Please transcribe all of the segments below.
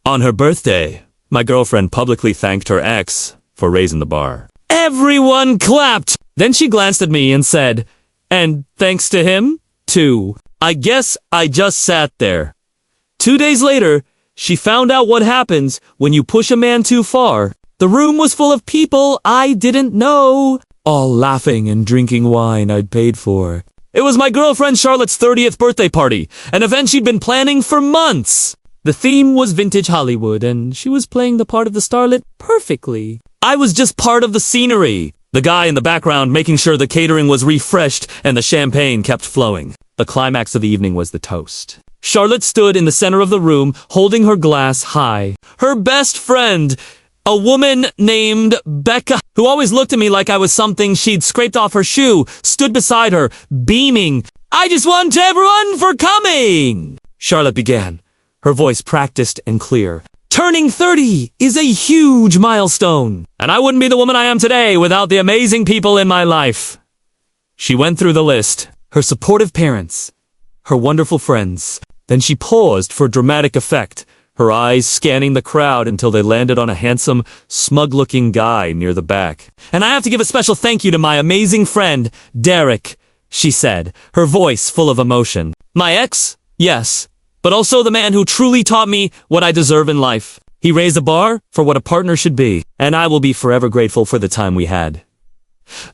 On her birthday, my girlfriend publicly thanked her ex for raising the bar. Everyone clapped! Then she glanced at me and said, "And thanks to him, too." I guess I just sat there. 2 days later, she found out what happens when you push a man too far. The room was full of people I didn't know, all laughing and drinking wine I'd paid for. It was my girlfriend Charlotte's 30th birthday party, an event she'd been planning for months. The theme was vintage Hollywood, and she was playing the part of the starlet perfectly. I was just part of the scenery, the guy in the background making sure the catering was refreshed and the champagne kept flowing. The climax of the evening was the toast. Charlotte stood in the center of the room, holding her glass high. Her best friend, a woman named Becca, who always looked at me like I was something she'd scraped off her shoe, stood beside her, beaming. "I just want everyone for coming," Charlotte began, her voice practiced and clear. "Turning 30 is a huge milestone, and I wouldn't be the woman I am today without the amazing people in my life." She went through the list, her supportive parents, her wonderful friends. Then she paused for dramatic effect, her eyes scanning the crowd until they landed on a handsome, smug-looking guy near the back. "And I have to give a special thank you to my amazing friend, Derek," she said, her voice full of emotion. "My ex? Yes. But also the man who truly taught me what I deserve in life. He raised the bar for what a partner should be, and I will be forever grateful for the time we had."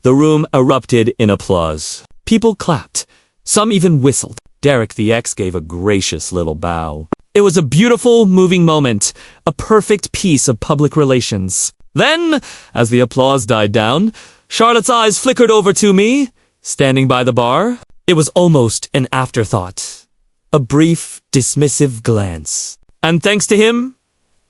The room erupted in applause. People clapped. Some even whistled. Derek, the ex, gave a gracious little bow. It was a beautiful, moving moment, a perfect piece of public relations. Then, as the applause died down, Charlotte's eyes flickered over to me, standing by the bar. It was almost an afterthought. A brief, dismissive glance. "And thanks to him,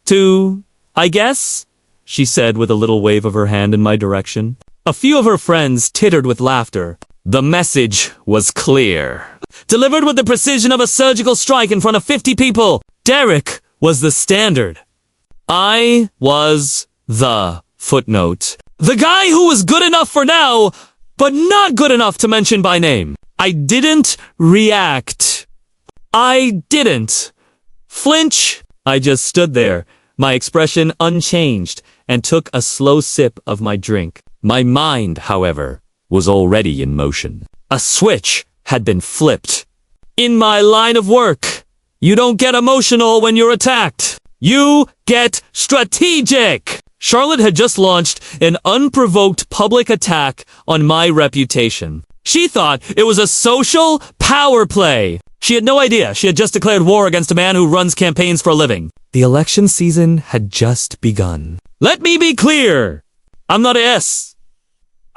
too, I guess," she said with a little wave of her hand in my direction. A few of her friends tittered with laughter. The message was clear. Delivered with the precision of a surgical strike in front of 50 people, Derek was the standard. I was the footnote. The guy who was good enough for now, but not good enough to mention by name. I didn't react. I didn't flinch. I just stood there, my expression unchanged, and took a slow sip of my drink. My mind, however, was already in motion. A switch had been flipped. In my line of work, you don't get emotional when you're attacked. You get strategic. Charlotte had just launched an unprovoked public attack on my reputation. She thought it was a social power play. She had no idea she had just declared war against a man who runs campaigns for a living. The election season had just begun. Let me be clear. I'm not a S.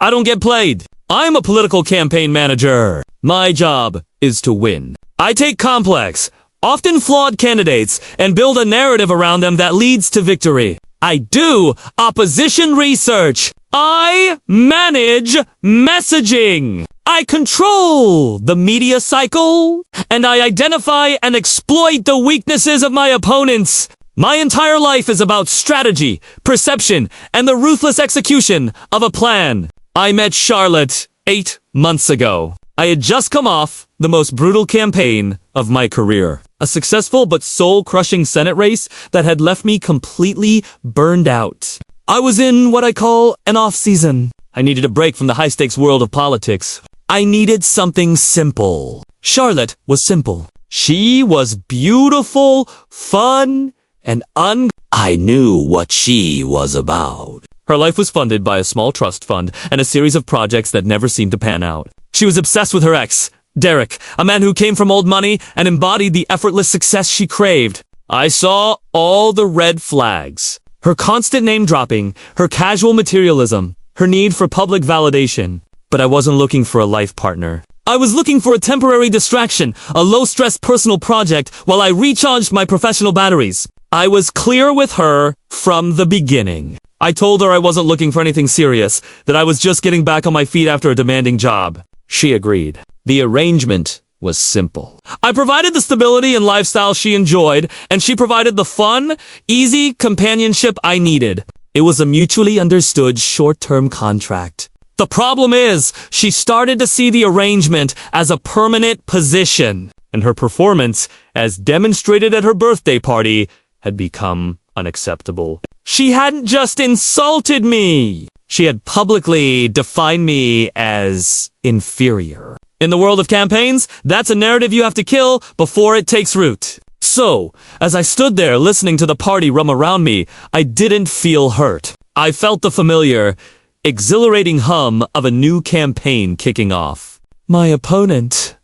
I don't get played. I'm a political campaign manager. My job is to win. I take complex, often flawed candidates and build a narrative around them that leads to victory. I do opposition research. I manage messaging. I control the media cycle, and I identify and exploit the weaknesses of my opponents. My entire life is about strategy, perception, and the ruthless execution of a plan. I met Charlotte 8 months ago. I had just come off the most brutal campaign of my career. A successful but soul-crushing Senate race that had left me completely burned out. I was in what I call an off-season. I needed a break from the high-stakes world of politics. I needed something simple. Charlotte was simple. She was beautiful, fun, and I knew what she was about. Her life was funded by a small trust fund and a series of projects that never seemed to pan out. She was obsessed with her ex, Derek, a man who came from old money and embodied the effortless success she craved. I saw all the red flags. Her constant name-dropping, her casual materialism, her need for public validation. But I wasn't looking for a life partner. I was looking for a temporary distraction, a low-stress personal project while I recharged my professional batteries. I was clear with her from the beginning. I told her I wasn't looking for anything serious, that I was just getting back on my feet after a demanding job. She agreed. The arrangement was simple. I provided the stability and lifestyle she enjoyed, and she provided the fun, easy companionship I needed. It was a mutually understood short-term contract. The problem is, she started to see the arrangement as a permanent position, and her performance, as demonstrated at her birthday party, had become unacceptable. She hadn't just insulted me. She had publicly defined me as inferior. In the world of campaigns, that's a narrative you have to kill before it takes root. So, as I stood there listening to the party rum around me, I didn't feel hurt. I felt the familiar, exhilarating hum of a new campaign kicking off. My opponent,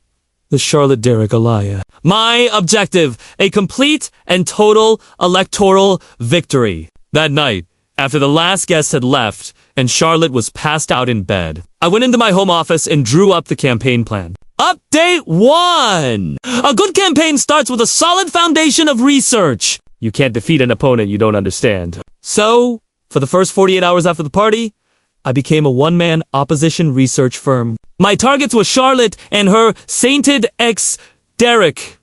the Charlotte Derrick Alaya. My objective, a complete and total electoral victory. That night, after the last guest had left and Charlotte was passed out in bed, I went into my home office and drew up the campaign plan. Update 1! A good campaign starts with a solid foundation of research. You can't defeat an opponent you don't understand. So, for the first 48 hours after the party, I became a one-man opposition research firm. My targets were Charlotte and her sainted ex, Derrick.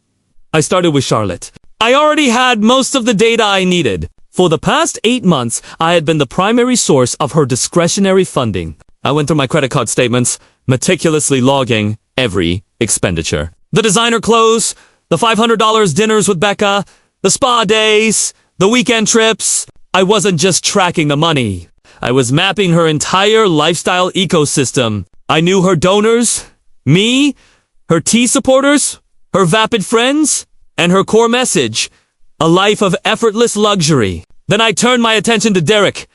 I started with Charlotte. I already had most of the data I needed. For the past 8 months, I had been the primary source of her discretionary funding. I went through my credit card statements, meticulously logging every expenditure. The designer clothes, the $500 dinners with Becca, the spa days, the weekend trips. I wasn't just tracking the money. I was mapping her entire lifestyle ecosystem. I knew her donors, me, her tea supporters, her vapid friends, and her core message, a life of effortless luxury. Then I turned my attention to Derrick.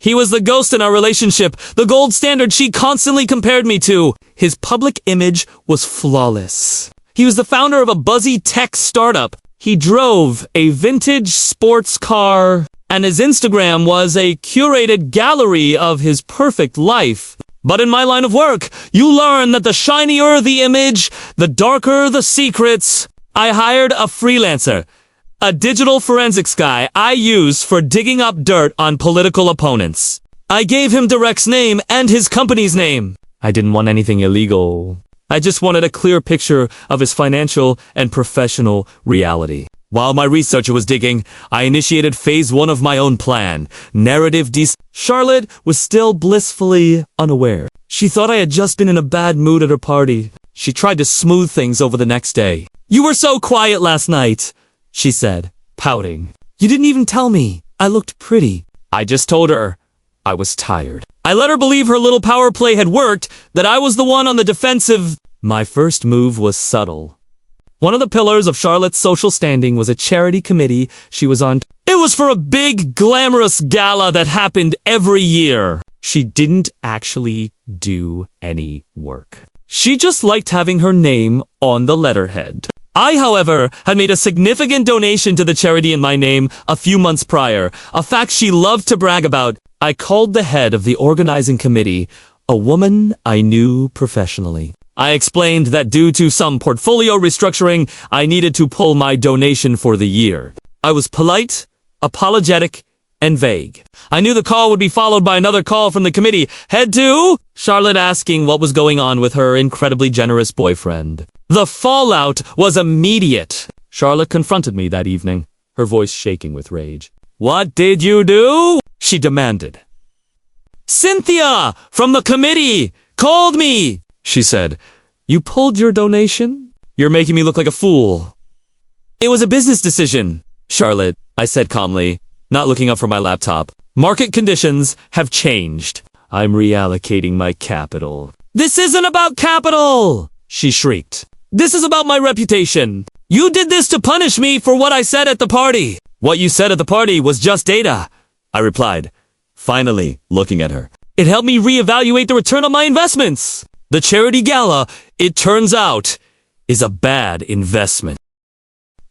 He was the ghost in our relationship, the gold standard she constantly compared me to. His public image was flawless. He was the founder of a buzzy tech startup. He drove a vintage sports car, and his Instagram was a curated gallery of his perfect life. But in my line of work, you learn that the shinier the image, the darker the secrets. I hired a freelancer, a digital forensics guy I use for digging up dirt on political opponents. I gave him Derrick's name and his company's name. I didn't want anything illegal. I just wanted a clear picture of his financial and professional reality. While my researcher was digging, I initiated phase 1 of my own plan. Narrative Charlotte was still blissfully unaware. She thought I had just been in a bad mood at her party. She tried to smooth things over the next day. "You were so quiet last night," she said, pouting. "You didn't even tell me I looked pretty." I just told her I was tired. I let her believe her little power play had worked, that I was the one on the defensive. My first move was subtle. One of the pillars of Charlotte's social standing was a charity committee she was on. It was for a big, glamorous gala that happened every year. She didn't actually do any work. She just liked having her name on the letterhead. I, however, had made a significant donation to the charity in my name a few months prior, a fact she loved to brag about. I called the head of the organizing committee, a woman I knew professionally. I explained that due to some portfolio restructuring, I needed to pull my donation for the year. I was polite, apologetic, and vague. I knew the call would be followed by another call from the committee. Head to Charlotte asking what was going on with her incredibly generous boyfriend. The fallout was immediate. Charlotte confronted me that evening, her voice shaking with rage. "What did you do?" she demanded. "Cynthia from the committee called me," she said. "You pulled your donation? You're making me look like a fool." "It was a business decision, Charlotte," I said calmly, not looking up from my laptop. "Market conditions have changed. I'm reallocating my capital." "This isn't about capital," she shrieked. "This is about my reputation. You did this to punish me for what I said at the party." "What you said at the party was just data," I replied, finally looking at her. "It helped me reevaluate the return on my investments. The charity gala, it turns out, is a bad investment."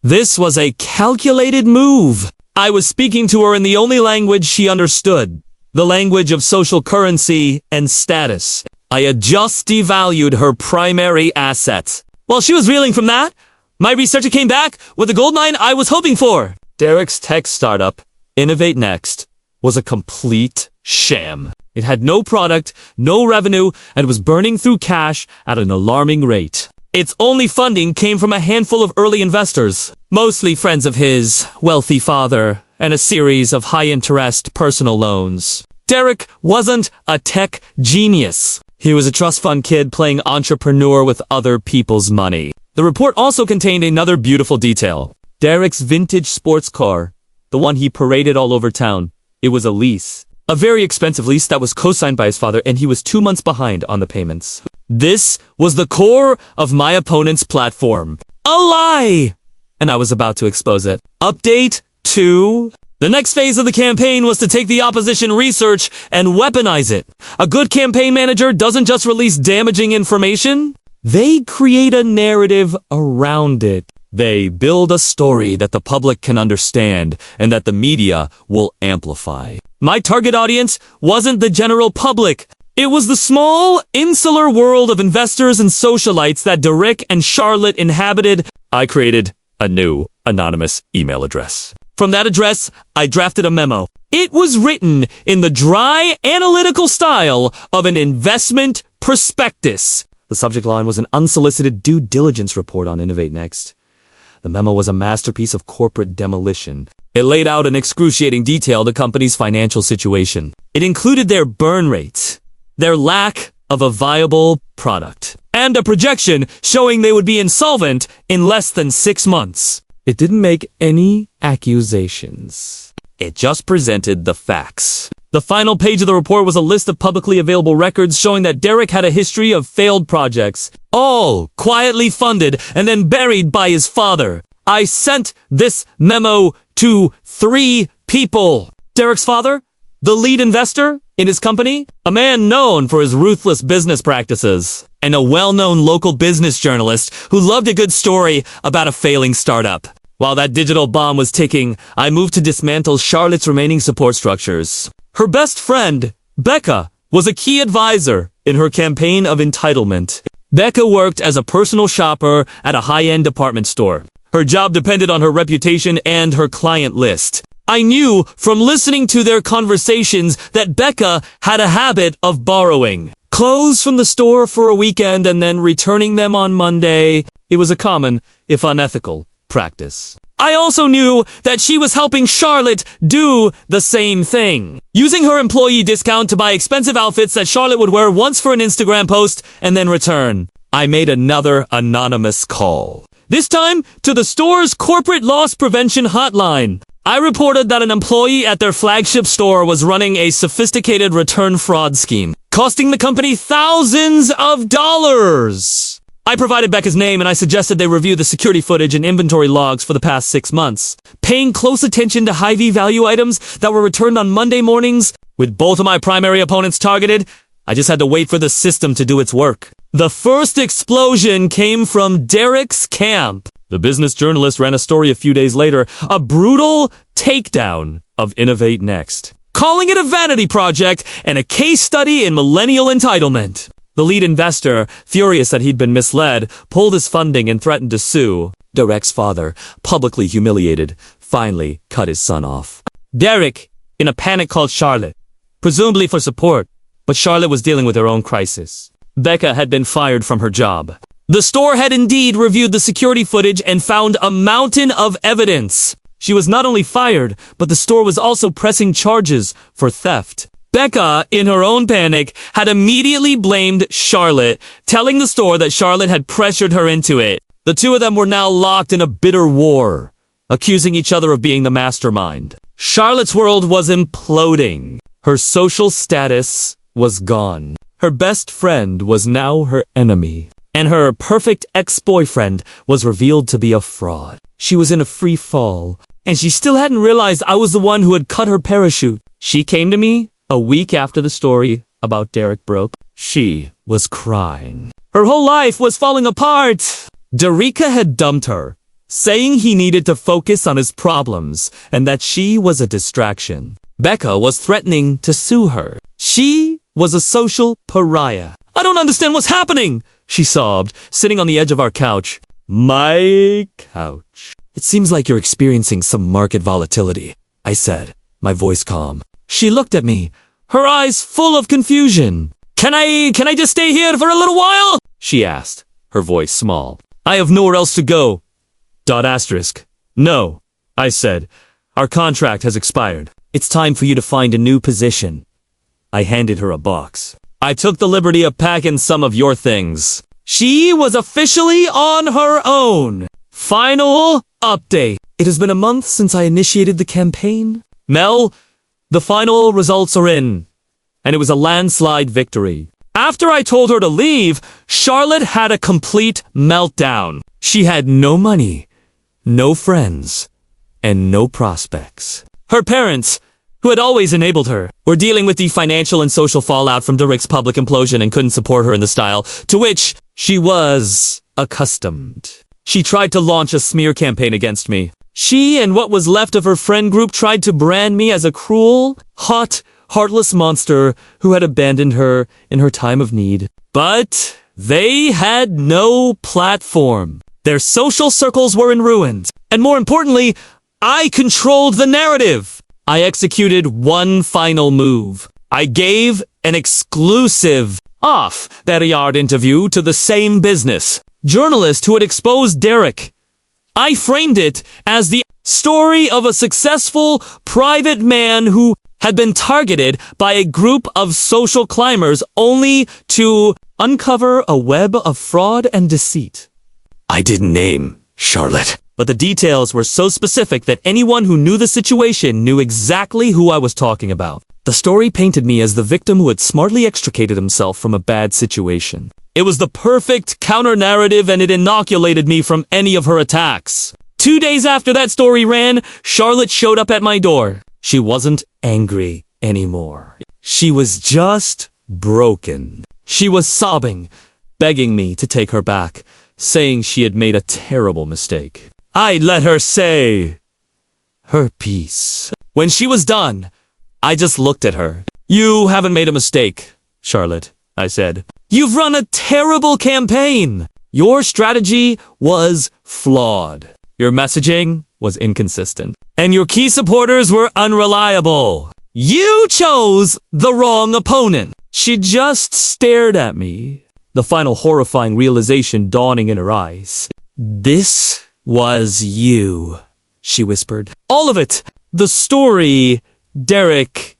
This was a calculated move. I was speaking to her in the only language she understood, the language of social currency and status. I had just devalued her primary asset. While she was reeling from that, my researcher came back with the goldmine I was hoping for. Derrick's tech startup, Innovate Next, was a complete sham. It had no product, no revenue, and was burning through cash at an alarming rate. Its only funding came from a handful of early investors, mostly friends of his, wealthy father, and a series of high-interest personal loans. Derrick wasn't a tech genius. He was a trust fund kid playing entrepreneur with other people's money. The report also contained another beautiful detail. Derrick's vintage sports car the one he paraded all over town. It was a lease. A very expensive lease that was co-signed by his father, and he was 2 months behind on the payments. This was the core of my opponent's platform. A lie! And I was about to expose it. Update 2. The next phase of the campaign was to take the opposition research and weaponize it. A good campaign manager doesn't just release damaging information. They create a narrative around it. They build a story that the public can understand and that the media will amplify. My target audience wasn't the general public. It was the small, insular world of investors and socialites that Derek and Charlotte inhabited. I created a new anonymous email address. From that address, I drafted a memo. It was written in the dry, analytical style of an investment prospectus. The subject line was an unsolicited due diligence report on Innovate Next. The memo was a masterpiece of corporate demolition. It laid out in excruciating detail the company's financial situation. It included their burn rates, their lack of a viable product, and a projection showing they would be insolvent in less than 6 months. It didn't make any accusations. It just presented the facts. The final page of the report was a list of publicly available records showing that Derek had a history of failed projects, all quietly funded and then buried by his father. I sent this memo to 3 people. Derek's father, the lead investor in his company, a man known for his ruthless business practices, and a well-known local business journalist who loved a good story about a failing startup. While that digital bomb was ticking, I moved to dismantle Charlotte's remaining support structures. Her best friend, Becca, was a key advisor in her campaign of entitlement. Becca worked as a personal shopper at a high-end department store. Her job depended on her reputation and her client list. I knew from listening to their conversations that Becca had a habit of borrowing clothes from the store for a weekend and then returning them on Monday. It was a common, if unethical, practice. I also knew that she was helping Charlotte do the same thing, using her employee discount to buy expensive outfits that Charlotte would wear once for an Instagram post and then return. I made another anonymous call, this time to the store's corporate loss prevention hotline. I reported that an employee at their flagship store was running a sophisticated return fraud scheme, costing the company thousands of dollars. I provided Becca's name and I suggested they review the security footage and inventory logs for the past 6 months, paying close attention to high-V value items that were returned on Monday mornings. With both of my primary opponents targeted, I just had to wait for the system to do its work. The first explosion came from Derek's camp. The business journalist ran a story a few days later, a brutal takedown of Innovate Next, calling it a vanity project and a case study in millennial entitlement. The lead investor, furious that he'd been misled, pulled his funding and threatened to sue. Derek's father, publicly humiliated, finally cut his son off. Derek, in a panic, called Charlotte, presumably for support, but Charlotte was dealing with her own crisis. Becca had been fired from her job. The store had indeed reviewed the security footage and found a mountain of evidence. She was not only fired, but the store was also pressing charges for theft. Becca, in her own panic, had immediately blamed Charlotte, telling the store that Charlotte had pressured her into it. The two of them were now locked in a bitter war, accusing each other of being the mastermind. Charlotte's world was imploding. Her social status was gone. Her best friend was now her enemy. And her perfect ex-boyfriend was revealed to be a fraud. She was in a free fall, and she still hadn't realized I was the one who had cut her parachute. She came to me a week after the story about Derek broke. She was crying. Her whole life was falling apart. Dereka had dumped her, saying he needed to focus on his problems and that she was a distraction. Becca was threatening to sue her. She was a social pariah. I don't understand what's happening, she sobbed, sitting on the edge of our couch. My couch. It seems like you're experiencing some market volatility, I said, my voice calm. She looked at me, her eyes full of confusion. Can I just stay here for a little while? She asked, her voice small. I have nowhere else to go. ... No, I said. Our contract has expired. It's time for you to find a new position. I handed her a box. I took the liberty of packing some of your things. She was officially on her own. Final update. It has been a month since I initiated the campaign. Mel, the final results are in, and it was a landslide victory. After I told her to leave, Charlotte had a complete meltdown. She had no money, no friends, and no prospects. Her parents, who had always enabled her, were dealing with the financial and social fallout from Derek's public implosion and couldn't support her in the style to which she was accustomed. She tried to launch a smear campaign against me. She and what was left of her friend group tried to brand me as a cruel, hot, heartless monster who had abandoned her in her time of need. But they had no platform. Their social circles were in ruins. And more importantly, I controlled the narrative. I executed one final move. I gave an exclusive off-the-yard interview to the same business journalist who had exposed Derek. I framed it as the story of a successful private man who had been targeted by a group of social climbers only to uncover a web of fraud and deceit. I didn't name Charlotte, but the details were so specific that anyone who knew the situation knew exactly who I was talking about. The story painted me as the victim who had smartly extricated himself from a bad situation. It was the perfect counter-narrative and it inoculated me from any of her attacks. 2 days after that story ran, Charlotte showed up at my door. She wasn't angry anymore. She was just broken. She was sobbing, begging me to take her back, saying she had made a terrible mistake. I let her say her piece. When she was done, I just looked at her. You haven't made a mistake, Charlotte, I said. You've run a terrible campaign. Your strategy was flawed. Your messaging was inconsistent. And your key supporters were unreliable. You chose the wrong opponent. She just stared at me, the final horrifying realization dawning in her eyes. This was you, she whispered. All of it. The story, Derek,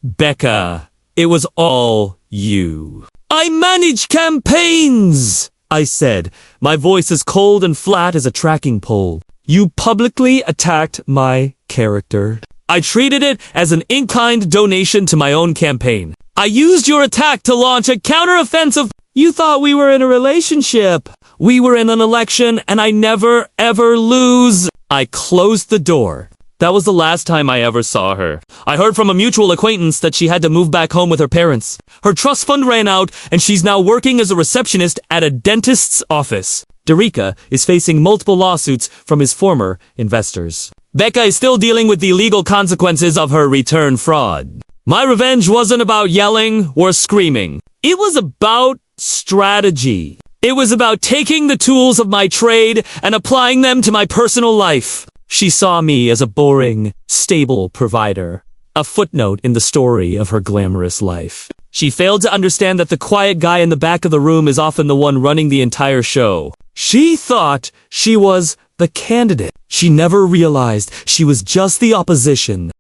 Becca, it was all you. I manage campaigns, I said, my voice as cold and flat as a tracking pole. You publicly attacked my character. I treated it as an in-kind donation to my own campaign. I used your attack to launch a counter-offensive. You thought we were in a relationship. We were in an election and I never ever lose. I closed the door. That was the last time I ever saw her. I heard from a mutual acquaintance that she had to move back home with her parents. Her trust fund ran out, and she's now working as a receptionist at a dentist's office. Derek is facing multiple lawsuits from his former investors. Becca is still dealing with the legal consequences of her return fraud. My revenge wasn't about yelling or screaming. It was about strategy. It was about taking the tools of my trade and applying them to my personal life. She saw me as a boring, stable provider, a footnote in the story of her glamorous life. She failed to understand that the quiet guy in the back of the room is often the one running the entire show. She thought she was the candidate. She never realized she was just the opposition.